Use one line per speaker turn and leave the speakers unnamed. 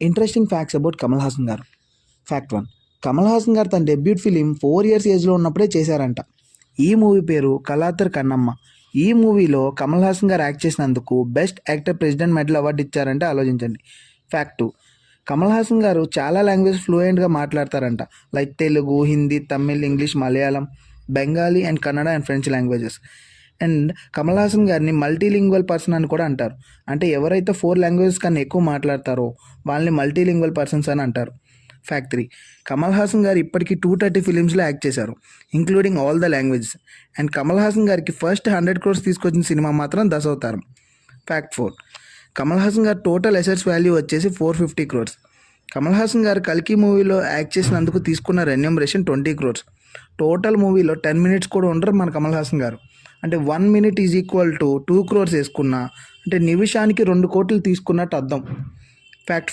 Interesting facts about Kamal Haasan గారు. Fact 1. Kamal Haasan గారు తన డెబ్యూట్ ఫిలిం 4 years ఏజ్లో ఉన్నప్పుడే చేశారంట. ఈ మూవీ పేరు కళాతర్ కన్నమ్మ. ఈ మూవీలో కమల్ హాసన్ గారు యాక్ట్ చేసినందుకు best actor president medal award ఇచ్చారంటే ఆలోచించండి. ఫ్యాక్ట్ 2. కమల్ హాసన్ గారు చాలా లాంగ్వేజ్ ఫ్లూయెంట్గా మాట్లాడతారంట. Like Telugu, Hindi, Tamil, English, Malayalam, Bengali and Kannada and French languages. And Kamal Haasan గారిని మల్టీలింగ్వల్ పర్సన్ అని కూడా అంటారు. అంటే ఎవరైతే 4 లాంగ్వేజెస్ కన్నా ఎక్కువ మాట్లాడతారో వాళ్ళని మల్టీలింగ్వల్ పర్సన్స్ అని అంటారు. ఫ్యాక్ట్ 3. కమల్ హాసన్ గారు ఇప్పటికీ 230 ఫిలిమ్స్లో యాక్ట్ చేశారు, including all the languages. And Kamal Haasan గారికి ఫస్ట్ 100 crores తీసుకొచ్చిన సినిమా మాత్రం దశావతారం. ఫ్యాక్ట్ 4. కమల్ హాసన్ గారు టోటల్ అసెట్స్ వాల్యూ వచ్చేసి 450 crores. కమల్ హాసన్ గారు కల్కి మూవీలో యాక్ట్ చేసినందుకు తీసుకున్న రెన్యూమరేషన్ 20 crores. టోటల్ మూవీలో 10 minutes కూడా ఉండరు మన కమల్ హాసన్ గారు. అంటే 1 minute is equal to 2 crores వేసుకున్నా అంటే నిమిషానికి 2 కోట్లు తీసుకున్నట్టు అర్థం. ఫ్యాక్ట్ 5.